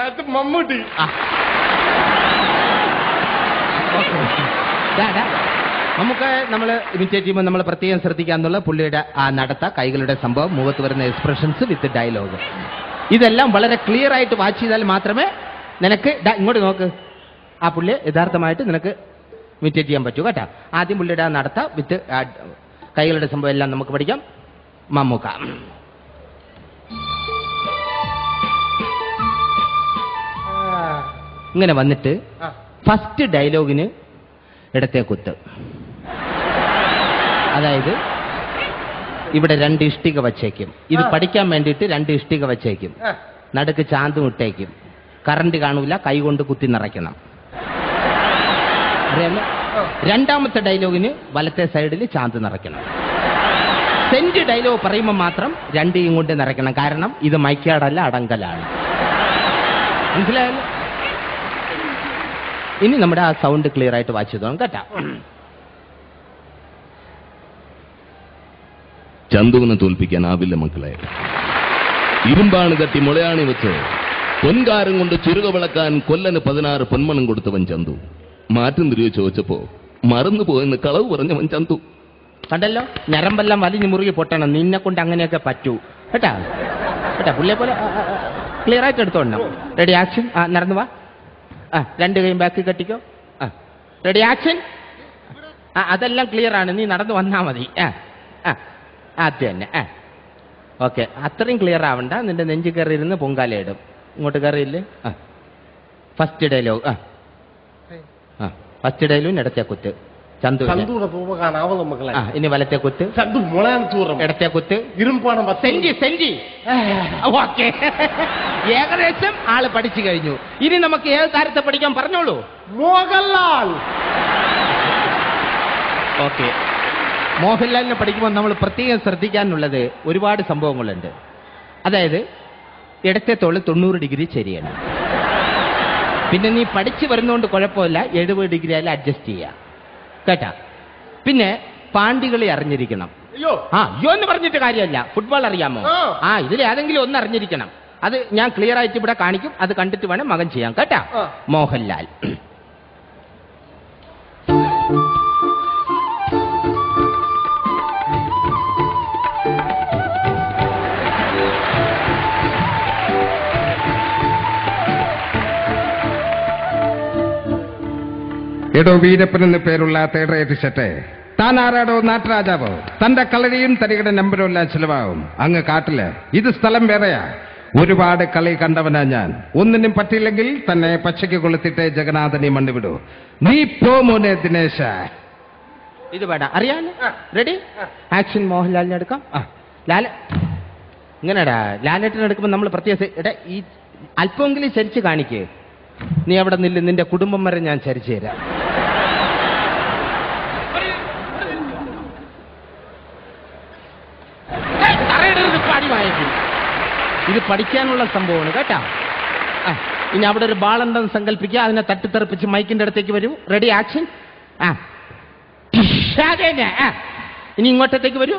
അത് മമ്മൂട്ടി. നമുക്ക് നമ്മൾ ഇമിറ്റേറ്റ് ചെയ്യുമ്പോൾ നമ്മൾ പ്രത്യേകം ശ്രദ്ധിക്കാന്നുള്ള പുള്ളിയുടെ ആ നടത്ത, കൈകളുടെ സംഭവം, മുഖത്ത് വരുന്ന എക്സ്പ്രഷൻസ് വിത്ത് ഡയലോഗ്, ഇതെല്ലാം വളരെ ക്ലിയർ ആയിട്ട് വാച്ച് ചെയ്താൽ മാത്രമേ നിനക്ക് ഇങ്ങോട്ട് നോക്ക് ആ പുള്ളിയെ യഥാർത്ഥമായിട്ട് നിനക്ക് ഇമിറ്റേറ്റ് ചെയ്യാൻ പറ്റൂ കേട്ടോ. ആദ്യം പുള്ളിയുടെ ആ നടത്ത വിത്ത് കൈകളുടെ സംഭവം എല്ലാം നമുക്ക് പഠിക്കാം. മമ്മൂക്ക ഇങ്ങനെ വന്നിട്ട് ഫസ്റ്റ് ഡയലോഗിന് ഇടത്തെ കുത്ത്, അതായത് ഇവിടെ 2 ഇഷ്ടിക വച്ചേക്കും. ഇത് പഠിക്കാൻ വേണ്ടിയിട്ട് 2 ഇഷ്ടിക വച്ചേക്കും, നടുക്ക് ചാന്തും ഇട്ടേക്കും, കറണ്ട് കാണൂല, കൈ കൊണ്ട് കുത്തി നിറയ്ക്കണം. അറിയാമോ? രണ്ടാമത്തെ ഡയലോഗിന് വലത്തെ സൈഡിൽ ചാന്ത് നിറയ്ക്കണം. സെന്റ് ഡയലോഗ് പറയുമ്പോൾ മാത്രം 2 കൊണ്ട് നിറയ്ക്കണം. കാരണം ഇത് മൈക്കാടല്ല, അടങ്കലാണ്. മനസ്സിലായല്ലോ? ഇനി നമ്മുടെ ആ സൗണ്ട് ക്ലിയർ ആയിട്ട് വാച്ച് ചെയ്തോ കേട്ടാ. ചന്തുവിനെ തോൽപ്പിക്കാനാവില്ല മക്കളെ. ഇരുമ്പാണ് കത്തി മുളയാണി വെച്ച് പൊൻകാരം കൊണ്ട് ചുരുക വിളക്കാൻ കൊല്ലന് 16 പൊന്മണം കൊടുത്തവൻ ചന്തു. മാറ്റം തിരികെ ചോദിച്ചപ്പോ മറന്നു പോയെന്ന് കളവ് പറഞ്ഞവൻ ചന്തു. കണ്ടല്ലോ, ഞരമ്പെല്ലാം വലിഞ്ഞു മുറുകി പൊട്ടണം. നിന്നെ കൊണ്ട് അങ്ങനെയൊക്കെ പറ്റൂ കേട്ടാ. കേട്ടാ, പുള്ളിയെ പോലെ ക്ലിയർ ആയിട്ട് എടുത്തോണം. Ready action. നടന്നു വാ. 2 കൈയും ബാക്കി കെട്ടിക്കോ. Ready action. അതെല്ലാം ക്ലിയർ ആണ്, നീ നടന്നു വന്നാ മതി. അത് തന്നെ. ഓക്കെ, അത്രയും ക്ലിയർ ആവണ്ട. നിന്റെ നെഞ്ച് കയറി ഇരുന്ന് പൊങ്കാലയിടും. ഇങ്ങോട്ട് കയറിയില്ലേ? First dialogue. ഫസ്റ്റ് ഡയലോഗ് ഇടത്തെ കുത്ത്. ചന്തു ഇനി വലത്തെ കുത്ത്. ഇടത്തെ കുത്ത്. സെഞ്ചി. ഓക്കെ, ഏകദേശം ആള് പഠിച്ചു കഴിഞ്ഞു. ഇനി നമുക്ക് ഏത് താരത്തെ പഠിക്കാൻ പറഞ്ഞോളൂ. മോഹൻലാൽ. ഓക്കെ, മോഹൻലാലിനെ പഠിക്കുമ്പോൾ നമ്മൾ പ്രത്യേകം ശ്രദ്ധിക്കാനുള്ളത് ഒരുപാട് സംഭവങ്ങളുണ്ട്. അതായത് ഇടത്തെ തോള് 90 ഡിഗ്രി ശരിയാണ്. പിന്നെ നീ പഠിച്ചു വരുന്നതുകൊണ്ട് കുഴപ്പമില്ല, 70 ഡിഗ്രി ആയാലും അഡ്ജസ്റ്റ് ചെയ്യാം കേട്ടാ. പിന്നെ പാണ്ടികളെ അറിഞ്ഞിരിക്കണം. അയ്യോ എന്ന് പറഞ്ഞിട്ട് കാര്യമല്ല. ഫുട്ബോൾ അറിയാമോ? ഇതിൽ ഏതെങ്കിലും ഒന്ന് അറിഞ്ഞിരിക്കണം. അത് ഞാൻ ക്ലിയർ ആയിട്ട് ഇവിടെ കാണിക്കും. അത് കണ്ടിട്ട് വേണം മകൻ ചെയ്യാൻ കേട്ടാ. മോഹൻലാൽ. എടോ വീരപ്പൻ എന്ന് പേരുള്ള തേടറേറ്റ് ഷട്ടെ, താൻ ആരാടോ നാട്ടുരാജാവോ? തന്റെ കളരിയും തരികയുടെ നമ്പരും എല്ലാം ചിലവാകും. അങ്ങ് കാട്ടില്. ഇത് സ്ഥലം വേറെയാ. ഒരുപാട് കളി കണ്ടവനാ ഞാൻ. ഒന്നിനും പറ്റിയില്ലെങ്കിൽ തന്നെ പച്ചയ്ക്ക് കൊളുത്തിട്ട് ജഗന്നാഥനെ മണ്ണിവിടൂ. നീ പോ മോനെ ദിനേശ. ഇത് വേണ്ട, അറിയാലോ. Ready action. മോഹൻലാലിനെ എടുക്കാം. ലാല ഇങ്ങനെടാ, ലാലേട്ടനെ എടുക്കുമ്പോൾ നമ്മൾ പ്രത്യേക ഈ അല്പമെങ്കിലും ചരിച്ച് കാണിക്കേ. നീ അവിടെ നില്ല്, നിന്റെ കുടുംബം വരെ ഞാൻ ചരിച്ചു തരാം. ഇത് പഠിക്കാനുള്ള സംഭവമാണ് കേട്ടാ. ഇനി അവിടെ ഒരു ബാളുണ്ടെന്ന് സങ്കല്പിക്കുക. അതിനെ തട്ടിത്തെറിപ്പിച്ച് മൈക്കിന്റെ അടുത്തേക്ക് വരൂ. Ready action. ഇനി ഇങ്ങോട്ടത്തേക്ക് വരൂ.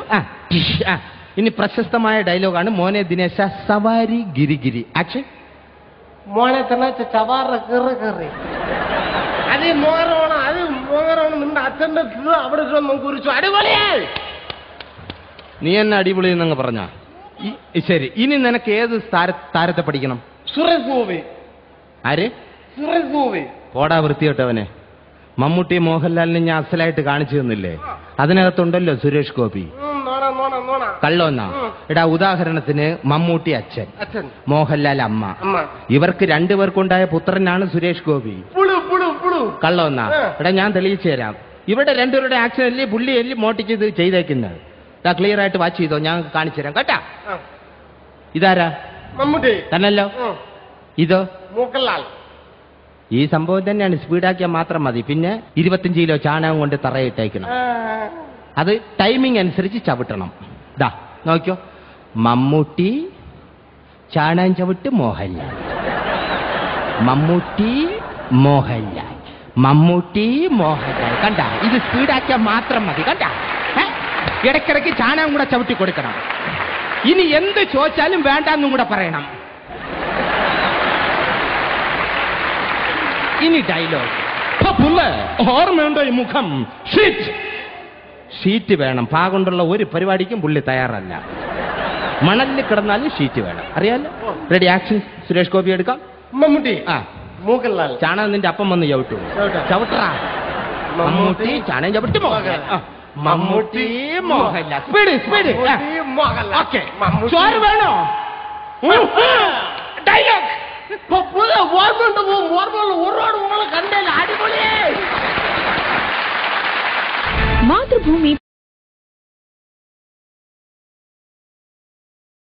ഇനി പ്രശസ്തമായ ഡയലോഗാണ് മോനെ ദിനേശ സവാരി ഗിരിഗിരി. ആക്ഷൻ. മോനെ തന്നെ ചവാറ കയറി കയറി. അത് മോഹനമാണ്. അത് മോഹനമാണ്. നിന്റെ അച്ഛന്റെ അവിടെ കുറിച്ചു. അടിപൊളിയായി. നീ എന്നെ അടിപൊളി എന്നങ്ങ് പറഞ്ഞ ശരി. ഇനി നിനക്ക് ഏത് താരത്തെ പഠിക്കണം? സുരേഷ് ഗോപി. ആര്? സുരേഷ് ഗോപി. പോടാ വൃത്തിയോട്ടവനെ. മമ്മൂട്ടി മോഹൻലാലിനെ ഞാൻ അസലായിട്ട് കാണിച്ചു തന്നില്ലേ? അതിനകത്തുണ്ടല്ലോ സുരേഷ് ഗോപി. കള്ളോന്നാ. എടാ, ഉദാഹരണത്തിന് മമ്മൂട്ടി അച്ഛൻ, മോഹൻലാൽ അമ്മ. ഇവർക്ക് 2 പേർക്കുണ്ടായ പുത്രനാണ് സുരേഷ് ഗോപി. കള്ളോന്നാ. എടാ, ഞാൻ തെളിയിച്ചു തരാം. ഇവിടെ 2 പേരുടെ ആക്ഷൻ അല്ലേ പുള്ളി അല്ലേ മോട്ടിക്ക് ഇത് ചെയ്തേക്കുന്നത്. ക്ലിയർ ആയിട്ട് വാച്ച് ചെയ്തോ, ഞാൻ കാണിച്ചു തരാം കേട്ടാ. ഇതാരാ? മമ്മൂട്ടി തന്നല്ലോ. ഇതോ? മോഹൻലാൽ. ഈ സംഭവം തന്നെയാണ്. സ്പീഡാക്കിയാൽ മാത്രം മതി. പിന്നെ 25 കിലോ ചാണകം കൊണ്ട് തറയിട്ടേക്കണം. അത് ടൈമിംഗ് അനുസരിച്ച് ചവിട്ടണം. ദാ നോക്കിയോ, മമ്മൂട്ടി ചാണകം ചവിട്ട് മോഹൻലാൽ, മമ്മൂട്ടി മോഹൻലാൽ, മമ്മൂട്ടി മോഹൻലാൽ. കണ്ട, ഇത് സ്പീഡാക്കിയാൽ മാത്രം മതി. കണ്ട, ഇടയ്ക്കിടയ്ക്ക് ചാണകം കൂടെ ചവിട്ടി കൊടുക്കണം. ഇനി എന്ത് ചോദിച്ചാലും വേണ്ടെന്നും കൂടെ പറയണം. ഇനി ഡയലോഗ്. ഓർമ്മയുണ്ടോ ഈ മുഖം? ഷീറ്റ് വേണം. പാകൊണ്ടുള്ള ഒരു പരിപാടിക്കും പുള്ളി തയ്യാറല്ല. മണലിൽ കിടന്നാലും ഷീറ്റ് വേണം. അറിയാലോ? Ready, action. സുരേഷ് ഗോപി എടുക്കാം. മമ്മൂട്ടി. ആ, മോഹൻലാൽ. ചാണകം നിന്റെ അപ്പം വന്ന് ചവിട്ടു. ചവിട്ടറാ. മമ്മൂട്ടി ചാണകം ചവിട്ടി Mohanlal. Mammootty Mohanlal. Speed speed. Okay. ചോറ് വേണോ? ഡയലോഗ്. ഓർമ്മയുണ്ട്. ഓർമ്മയുള്ള ഒരുപാട് കണ്ടല്ലേ? അടിപൊളിയേ. മാതൃഭൂമി